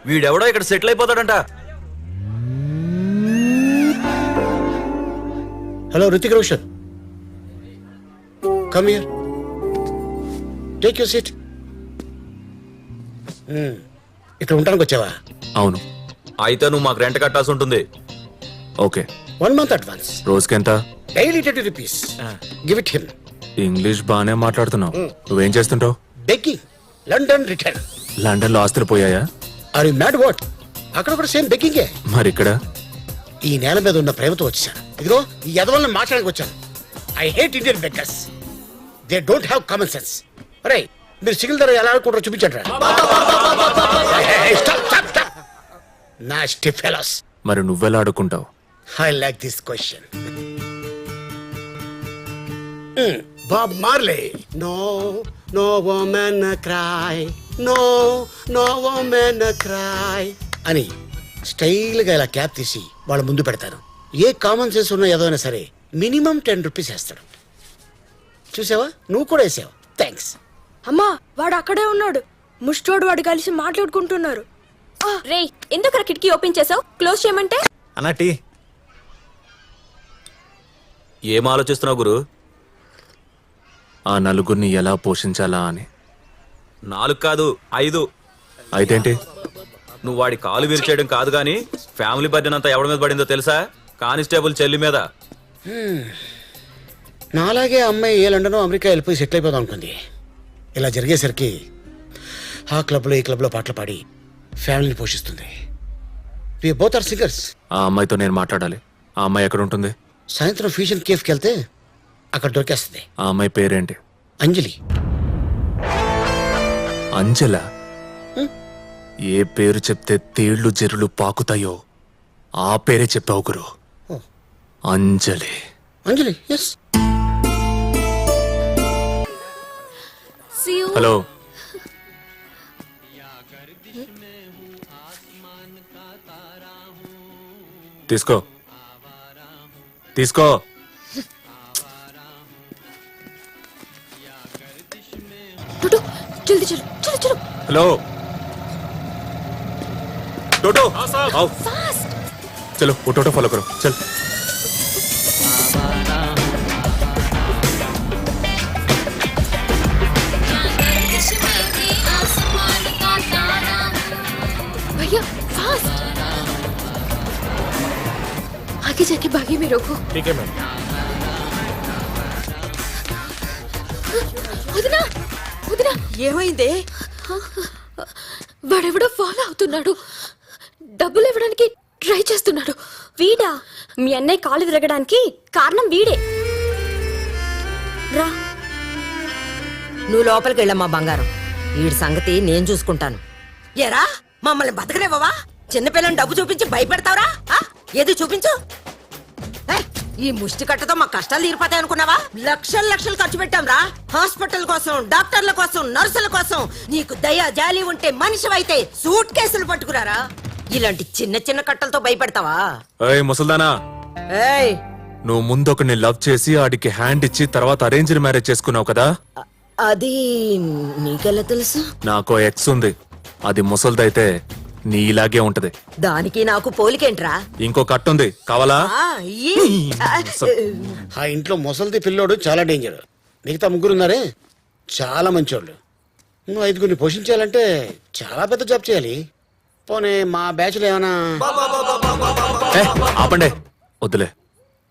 వీడెవడో ఇక్కడ సెటిల్ అయిపోతాడంట. Hello Hrithik Roshan, come here, take your seat. ఇక్కడ ఉండడానికి వచ్చావా? అవును. అయితే నువ్వు మాకు రెంట్ కట్టాల్సి ఉంటుంది. ఓకే. 1 month advance. రోజుకెంత? Daily 30 rupees. Give it him. English బానే మాట్లాడుతున్నావు. నువ్వేం చేస్తుంటావు? Begging, London return. లండన్ లో ఆస్తులు పోయాయా? Are you mad what? అక్కడ కూడా సేమ్ బెగ్గింగే. మరి ఇక్కడ? ఈ నేల మీద ఉన్న ప్రేమతో వచ్చాను. ఇదిగో ఈ యదవల్ని మాట్లాడడానికి వచ్చాను. I hate Indian beggars. They don't have common sense. అరే మీరు సిగిల్ ధర ఎలా ఆడుకుంటారో చూపించండి. Nasty fellows. మరి నువ్వెలా ఆడుకుంటావు? I like this question. Bob Marley. No no woman cry, no no woman cry అని స్టైల్ గా ఇలా క్యాప్ తీసి వాళ్ళ ముందు పెడతాను. ఏ కామన్ సెన్స్ ఉన్న ఏదైనా సరే మినిమం 10 rupees వేస్తాడు. చూసావా, నువ్వు కూడా వేసావు. థ్యాంక్స్. అమ్మా వాడు అక్కడే ఉన్నాడు. ముష్టోడు వాడు కలిసి మాట్లాడుకుంటున్నారు. రేయ్, ఎందుకు కిటికీ ఓపెన్ చేసావు? క్లోజ్ చేయమంటే? అన్నటి ఏం ఆలోచిస్తున్నావు గురు? ఆ నలుగురిని ఎలా పోషించాలా అని. 4 కాదు 5. అయితేంటి? నువ్వు వాడి కాలు విరిచేయడం కాదు గాని ఫ్యామిలీ బర్డెన్ అంతా ఎవరి మీద పడిందో తెలుసా? కానిస్టేబుల్ చెల్లి మీద. నాలాగే అమ్మాయి ఏ లండన్ అమెరికా వెళ్ళిపోయి సెటిల్ అయిపోదాం అనుకుంది. ఇలా జరిగేసరికి ఆ క్లబ్లో ఈ క్లబ్లో పాటలు పాడి ఫ్యామిలీని పోషిస్తుంది. We both are singers. ఆ అమ్మాయితో నేను మాట్లాడాలి. ఆ అమ్మాయి ఎక్కడ ఉంటుంది? సాయంత్రం ఫ్యూషన్ కేఫ్కి వెళ్తే అక్కడ దొరికేస్తుంది. ఆ అమ్మాయి పేరేంటి? అంజలి. అంజల? ఏ పేరు చెప్తే తేళ్లు జెర్రులు పాకుతాయో ఆ పేరే చెప్పావు గురు. అంజలి. అంజలి, ఎస్. హలో. తీసుకో తీసుకో. జల్దీ చలో చలో చలో. हेलो टोटो आओ. चलो वो टोटो फॉलो करो. चल. भैया फास्ट. आगे जाके बागी में रोको. ठीक है मैम. వదినా వదినా. ఏమైందే? వాడెవడో ఫాలో అవుతున్నాడు. డబ్బులు ఇవ్వడానికి ట్రై చేస్తున్నాడు. వీడా? మీ అన్నయ్య కాలు విరగడానికి కారణం వీడే. రా, నువ్వు లోపలికి వెళ్ళమ్మా బంగారం. వీడి సంగతి నేను చూసుకుంటాను. ఎరా మమ్మల్ని బతకలేవా? చిన్నపిల్లని డబ్బు చూపించి భయపెడతావురా? ఏది చూపించు. ఏయ్, ఈ ముష్టి కట్టతో మా కష్టాలు తీరిపోతాయి అనుకున్నావా? లక్షలు లక్షలు ఖర్చు పెట్టాం రా. హాస్పిటల్ కోసం, డాక్టర్ల కోసం, నర్సుల కోసం. నీకు దయ జాలి ఉంటే మనిషివైతే సూట్ కేసులు పట్టుకురారా. ఇలాంటి చిన్న చిన్న కట్టలతో భయపెడతావా? ఏయ్ ముసల్దానా, ఏయ్, నువ్వు ముందొకరిని లవ్ చేసి ఆడికి హ్యాండ్ ఇచ్చి తర్వాత అరేంజ్డ్ మ్యారేజ్ చేసుకున్నావు కదా? అది నీకెలా తెలుసు? నాకో ఎక్స్ ఉంది. అది ముసల్దైతే నీ ఇలాగే ఉంటది. దానికి నాకు పోలికేంట్రా? ఇంకో కట్టుంది, కావాలా? ఆ ఇంట్లో ముసలిది పిల్లోడు చాలా డేంజర్. మిగతా 3 ఉన్నారే చాలా మంచోళ్ళు. నువ్వు 5గురిని పోషించాలంటే చాలా పెద్ద జాబ్ చేయాలి. పోనీ మా బ్యాచ్లో ఏమైనా? ఆపండే, వద్దులే,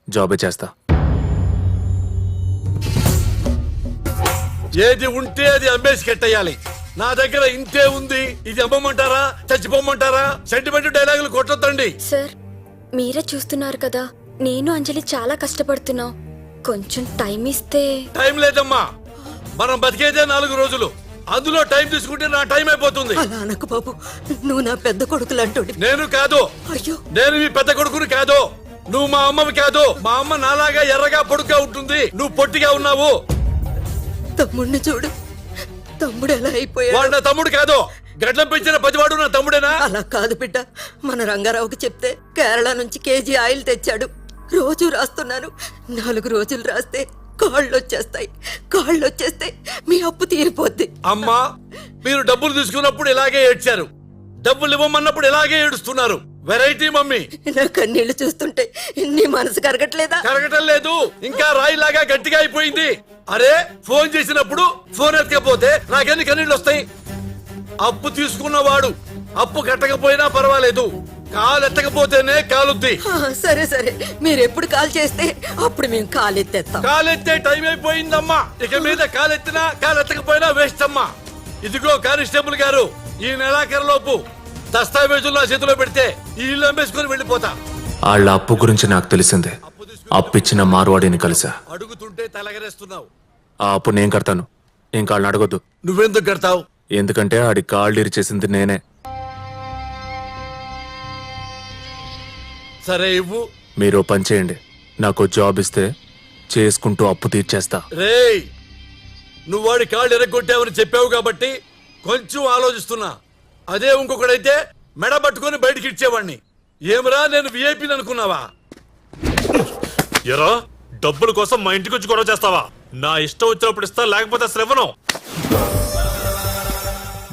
జాబే చేస్తా. ఏది ఉంటే అది అమ్మేసి కట్టేయాలి. నా దగ్గర ఇంతే ఉంది. ఇది అమ్మమంటారా, చచ్చిపోమంటారా? సెంటిమెంట్ డైలాగులు కొట్టొద్దండి. సార్ మీరే చూస్తున్నారు కదా, నేను అంజలి చాలా కష్టపడుతున్నాం. కొంచెం టైం ఇస్తే. టైం లేదమ్మా, మనం బతికేదే 4 రోజులు. అందులో టైం తీసుకుంటే నా టైం అయిపోతుంది. అలా అనకు బాబు, నువ్వు నా పెద్ద కొడుకులు అంటోడి. నేను కాదు. అయ్యో, నేను మీ పెద్ద కొడుకుని కాదు. నువ్వు మా అమ్మవి కాదు. మా అమ్మ నాలాగా ఎర్రగా పొడుగ్గా ఉంటుంది. నువ్వు పొట్టిగా ఉన్నావు. తమ్ముడిని చూడు, తమ్ముడు ఎలా అయిపోయాడు. వాడు నా తమ్ముడు కాదు. గడ్లం పెంచిన పతివాడు నా తమ్ముడేనా? అలా కాదు బిడ్డ. మన రంగారావుకి చెప్తే కేరళ నుంచి కేజీ ఆయిల్ తెచ్చాడు. రోజు రాస్తున్నాను. 4 రోజులు రాస్తే కాళ్ళు వచ్చేస్తే మీ అప్పు తీరిపోద్ది. అమ్మా, మీరు డబ్బులు తీసుకున్నప్పుడు ఇలాగే ఏడ్చారు. డబ్బులు ఇవ్వమన్నప్పుడు ఇలాగే ఏడుస్తున్నారు. Variety mummy. నా కన్నీళ్లు చూస్తుంటే నీ మనసు కరగట్లేదా? కరగటం లేదు, ఇంకా రాయిలాగా గట్టిగా అయిపోయింది. అరే ఫోన్ చేసినప్పుడు ఫోన్ ఎత్తకపోతే నాకెన్ని కన్నీళ్ళు వస్తాయి? అప్పు తీసుకున్నవాడు అప్పు కట్టకపోయినా పర్వాలేదు, కాలు ఎత్తకపోతేనే కాలుద్ది. సరే సరే, మీరు ఎప్పుడు కాల్ చేస్తే అప్పుడు మేము కాలెత్తేస్తాం. కాలెత్తే టైం అయిపోయిందమ్మా. ఇక మీద కాలెత్తినా కాలెత్తకపోయినా వేస్ట్ అమ్మా. ఇదిగో కానిస్టేబుల్ గారు, ఈ నెలాఖరులోపు దస్తావేజులు నా చేతిలో పెడితే ఈ ఇల్లు అమ్మేసుకుని వెళ్ళిపోతా. వాళ్ళ అప్పు గురించి నాకు తెలిసిందే. అప్పిచ్చిన మార్వాడిని కలిసా. అడుగుతుంటే తలగరేస్తున్నావు. ఆ అప్పు నేను కడతాను, ఇంకా వాళ్ళని అడగొద్దు. నువ్వెందుకు కడతావు? ఎందుకంటే ఆడి కాళ్ళు ఇరిచేసింది నేనే. సరే ఇవ్వు. మీరు ఓ పని చేయండి, నాకు జాబ్ ఇస్తే చేసుకుంటూ అప్పు తీర్చేస్తా. రేయ్, నువ్వు వాడి కాళ్ళు ఎరగొట్టావని చెప్పావు కాబట్టి కొంచెం ఆలోచిస్తున్నా. అదే ఇంకొకడైతే మెడ పట్టుకొని బయటికి ఇచ్చేవాడిని. ఏమరా నేను విఐపీని అనుకున్నావా? ఎరా డబ్బుల కోసం మా ఇంటికి వచ్చి గొడవ చేస్తావా? నా ఇష్టం వచ్చినప్పుడు ఇస్తా, లేకపోతే అసలు ఇవ్వను.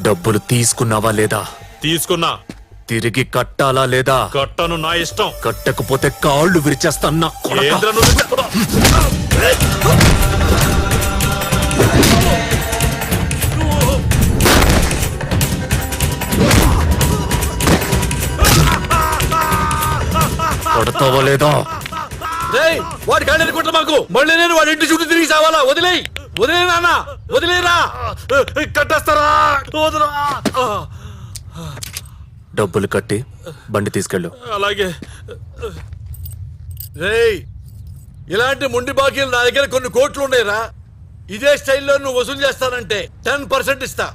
డబ్బులు తీసుకున్నావా లేదా? తీసుకున్నా. తిరిగి కట్టాలా లేదా? కట్టను, నా ఇష్టం. కట్టకపోతే కాళ్ళు విరిచేస్తా నా కొడకా. ఏంద్రా నువ్వు? కొడతావా లేదా? రేయ్, వాడి కాళ్ళు ఎరగొట్ట మాకు. మళ్ళీ నేను వాడి ఇంటి చుట్టూ తిరిగి సావాలా? వదిలేయ్, వదిలే నాన్న, వదిలేరా. కట్టేస్తారా? వదరా. డబ్బులు కట్టి బండి తీసుకెళ్ళు. అలాగే. రేయ్, ఇలాంటి మొండి బాకీలు నా దగ్గర కొన్ని కోట్లు ఉన్నాయిరా. ఇదే స్టైల్లో నువ్వు వసూలు చేస్తానంటే 10% ఇస్తా.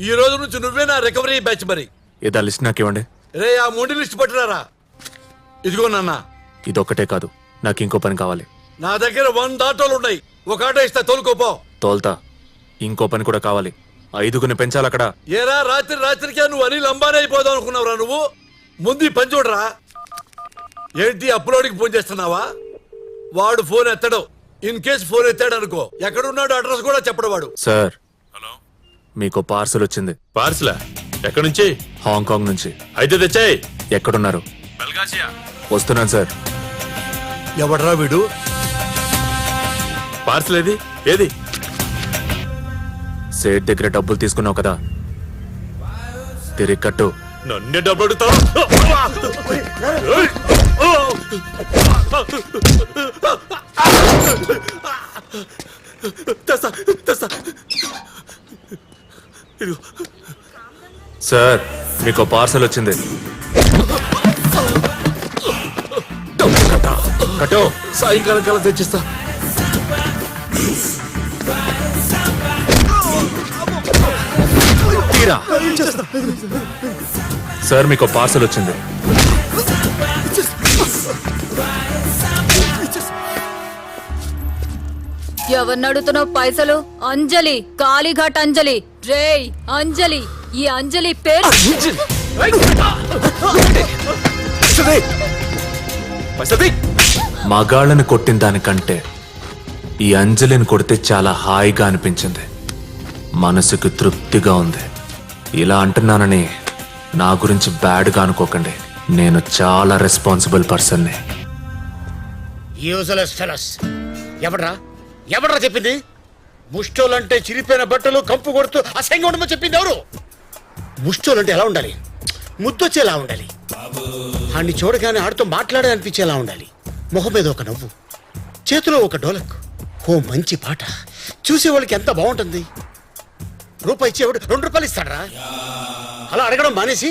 ఈ రోజు నుంచి నువ్వే నా రికవరీ బ్యాచ్. మరి ఇది ఆ లిస్ట్ నాకు ఇవ్వండి. రే, ఆ మొండి లిస్ట్ పట్టురారా. ఇదిగో నాన్న. ఇదొక్కటే కాదు, నాకు ఇంకో పని కావాలి. నా దగ్గర 100 ఆటోలు ఉన్నాయి. ఒక ఆటో ఇస్తా, తోలుకోపో. తోల్తా. ఇంకో పని కూడా కావాలి. 5గుని పెంచాలి అక్కడ. ఏరా, రాత్రికే నువ్వు అనిల్ అంబానీ అయిపోదాం అనుకున్నావురా నువ్వు? ముందు ఈ పని చూడరా. ఏంటి అప్లోడ్కి ఫోన్ చేస్తున్నావా? వాడు ఫోన్ ఎత్తడు. ఇన్ కేసు ఫోన్ ఎత్తాడు అనుకో, ఎక్కడున్నాడు అడ్రస్ కూడా చెప్పడు వాడు. సార్, మీకు పార్సల్ వచ్చింది. పార్సలా? ఎక్కడి నుంచి? హాంకాంగ్ నుంచి. అయితే తెచ్చాయి. ఎక్కడున్నారు? వస్తున్నాను సార్. ఎవడ్రా వీడు? పార్సల్ ఏది? ఏది? సేట్ దగ్గర డబ్బులు తీసుకున్నావు కదా, తిరిగి కట్టు. నన్నే డబ్బులు అడుగుతావు? తెస్తా, తెస్తా. ఇదిగో. సార్, మీకు పార్సల్ వచ్చింది. కట్టు. సాయంకాలం కల్లా తెచ్చిస్తా. తీరా. సార్, మీకు పార్సల్ వచ్చింది. ఎవరిని అడుగుతున్నావు పైసలు? అంజలి, కాళీఘాట్ అంజలి. రేయ్ అంజలి, ఈ అంజలి పేరు మగాళ్ళని కొట్టిన దానికంటే ఈ అంజలిని కొడితే చాలా హాయిగా అనిపించింది. మనసుకు తృప్తిగా ఉంది. ఇలా అంటున్నానని నా గురించి బ్యాడ్గా అనుకోకండి. నేను చాలా రెస్పాన్సిబుల్ పర్సన్ని. Useless fellows. ఎవడ్రా చెప్పింది? ముష్టోలంటే చిరిపోయిన బట్టలు కంపు కొడుతూ అసహ్యంగా ఉండమని చెప్పింది ఎవరు? ముష్టోలంటే ఎలా ఉండాలి? ముద్దొచ్చేలా ఉండాలి. ఆడిని చూడగానే ఆడితో మాట్లాడే అనిపించేలా ఉండాలి. మొహం మీద ఒక నవ్వు, చేతిలో ఒక డోలక్, ఓ మంచి పాట. చూసేవాళ్ళకి ఎంత బాగుంటుంది. రూపాయి ఇచ్చేవాడు 2 రూపాయలు ఇస్తాడరా. అలా అడగడం మానేసి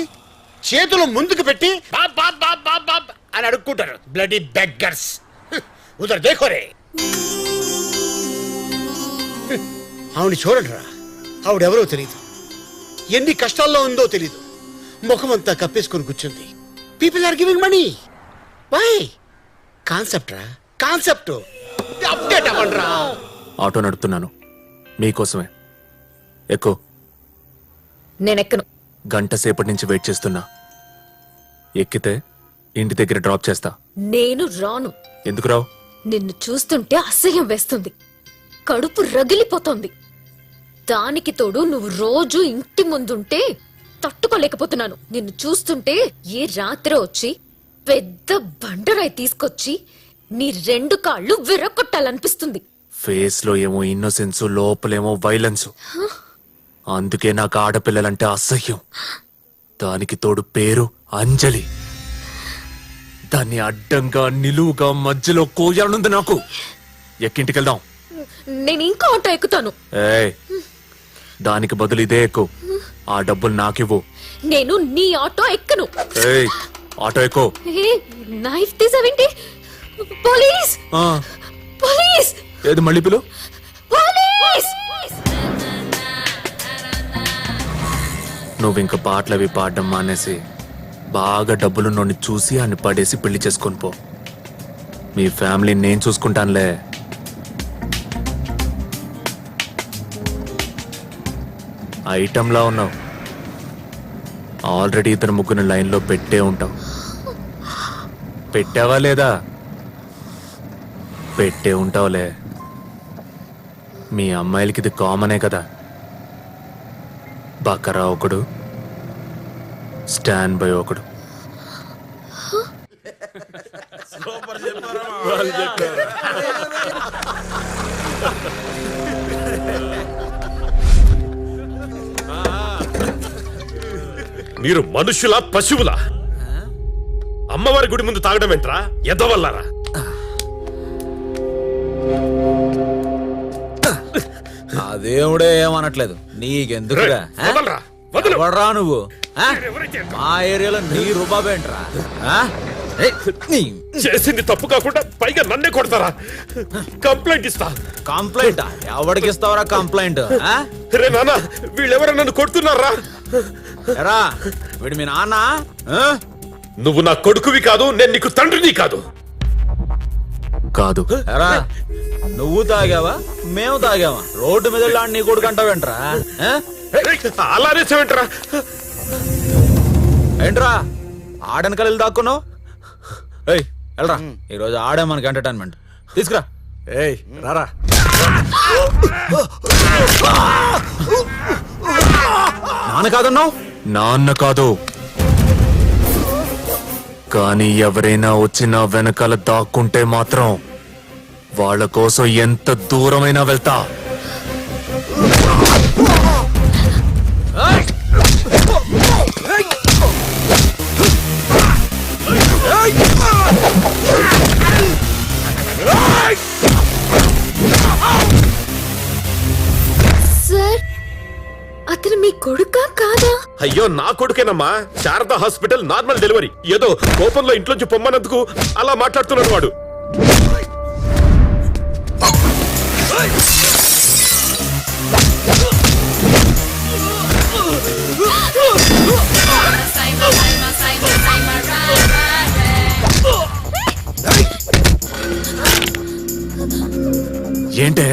చేతులు ముందుకు పెట్టి Bob Bob Bob Bob Bob అని అడుక్కుంటారు. Bloody beggars. ఉదర్ దేఖోరే. ఆవిడ చూడండిరా. ఆవిడెవరో తెలీదు, ఎన్ని కష్టాల్లో ఉందో తెలీదు. ముఖం అంతా కప్పేసుకొని కూర్చుంది. People are giving money. Why? Concept రా, కాన్సెప్ట్. అప్డేట్ అవ్వండిరా. ఆటో నడుపుతున్నాను మీకోసమే. ఎక్కువ. నేనెక్కను. గంట సేపటి నుంచి వెయిట్ చేస్తున్నా. ఎక్కితే ఇంటి దగ్గర డ్రాప్ చేస్తా. నేను రాను. ఎందుకు రావు? నిన్ను చూస్తుంటే అసహ్యం వేస్తుంది, కడుపు రగిలిపోతోంది. దానికి తోడు నువ్వు రోజు ఇంటి ముందుంటే తట్టుకోలేకపోతున్నాను. నిన్ను చూస్తుంటే ఏ రాత్రి వచ్చి పెద్ద బండరాయి తీసుకొచ్చి నీ 2 కాళ్ళు విరగొట్టాలనిపిస్తుంది. ఫేస్ లో ఏమో ఇన్నోసెన్స్, లోపలేమో వైలెన్స్. అందుకే నాకు ఆడపిల్లలంటే అసహ్యం. దానికి తోడు పేరు అంజలి. దాన్ని అడ్డంగా నిలువుగా మధ్యలో కోయాలనుంది నాకు. ఎక్కింటికెళ్దాం. నేను ఇంకా ఆటో ఎక్కుతాను. ఏయ్, దానికి బదులు ఇదే ఎక్కువ. ఆ డబ్బులు నాకివ్వు. నేను నీ ఆటో ఎక్కను. ఏయ్, ఆటో ఎక్కువ. ఏ, నైఫ్ తీసావేంటి? పోలీస్! పోలీస్! ఏది మళ్ళీ పిలు. పోలీస్! నువ్వు ఇంక పాటలవి పాడడం మానేసి బాగా డబ్బులున్నోడిని చూసి అని పడేసి పెళ్లి చేసుకొని పో. మీ ఫ్యామిలీ నేను చూసుకుంటానులే. ఐటంలా ఉన్నావు. ఆల్రెడీ 2-3 లైన్లో పెట్టే ఉంటావు. పెట్టావా లేదా? పెట్టే ఉంటావులే. మీ అమ్మాయిలకి ఇది కామనే కదా. బకరా ఒకడు, స్టాండ్ బై ఒకడు. మీరు మనుషులా పశువులా? అమ్మవారి గుడి ముందు తాగడం ఏంట్రా? ఎదవల్లారా? అదేవుడే ఏమనట్లేదు, నీకెందుకురా? రేయ్, వదలరా, వదలు. ఎవడ్రా నువ్వు? ఆ? ఎవరైతే మా ఏరియాలో నీ రుబాబేంట్రా? ఆ? ఏయ్, నీ- చేసింది తప్పు కాకుండా పైగా నన్నే కొడతారా? కంప్లైంట్ ఇస్తా. కంప్లైంట్ ఎవడికి ఇస్తావరా కంప్లైంట్? ఆ? రే నాన్న, వీళ్ళెవరో నన్ను కొడుతున్నారా? ఎరా వీడు మీ నాన్న? ఆ? నువ్వు నా కొడుకువి కాదు, నేను నీకు తండ్రిని కాదు. కాదు, ఎరా నువ్వు తాగావా మేము తాగావా? రోడ్డు మీద నీ కొడుకు అంటావేంట్రా? ఆ? అలానే చెవింటరా. ఏంట్రా ఆడనకలు వెళ్ళి దాక్కున్నావు? ఏయ్ వెళ్ళరా, ఈరోజు ఆడే మనకి ఎంటర్టైన్మెంట్. తీసుకురా. ఏయ్ రారా. నాన్న కాదన్నావు? నాన్న కాదు, కానీ ఎవరైనా వచ్చినా వెనకాల దాక్కుంటే మాత్రం వాళ్ళ కోసం ఎంత దూరమైనా వెళ్తా. సార్ అతను మీ కొడుకా కాదా? అయ్యో నా కొడుకేనమ్మా. Sharada hospital normal delivery. ఏదో కోపంలో ఇంట్లోంచి పొమ్మన్నందుకు అలా మాట్లాడుతున్నాడు వాడు. ఏంటే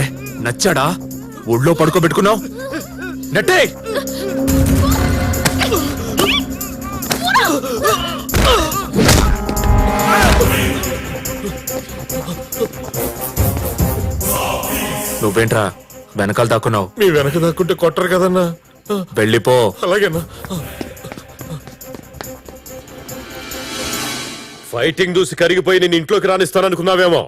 నచ్చాడా? ఊళ్ళో పడుకోబెట్టుకున్నావు. నెట్టే. నువ్వేంట్రా వెనకాల దాక్కున్నావు? మీ వెనక దాక్కుంటే కొట్టరు కదన్నా. వెళ్ళిపో. అలాగేనా? ఫైటింగ్ చూసి కరిగిపోయి నేను ఇంట్లోకి రానిస్తాననుకున్నావేమో.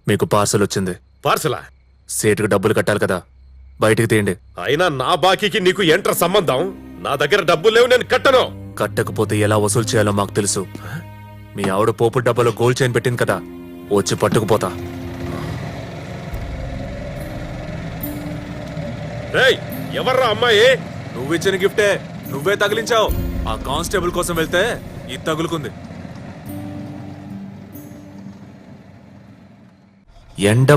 మీకు పార్సల్ వచ్చింది. పార్సలా? సేటుకు డబ్బులు కట్టాలి కదా, బయటికి తీయండి. అయినా నా బాకీకి నీకు ఏంట్రా సంబంధం? నా దగ్గర డబ్బులు లేవు, నేను కట్టను. కట్టకపోతే ఎలా వసూలు చేయాలో మాకు తెలుసు. మీ ఆవిడ పోపు డబ్బాలో గోల్డ్ చైన్ పెట్టింది కదా, వచ్చి పట్టుకుపోతా. రేయ్, ఎవర్రా అమ్మాయి? నువ్విచ్చిన గిఫ్టే నువ్వే తగిలించావు. ఆ కానిస్టేబుల్ కోసం వెళ్తే ఇది తగులుకుంది. ఎండ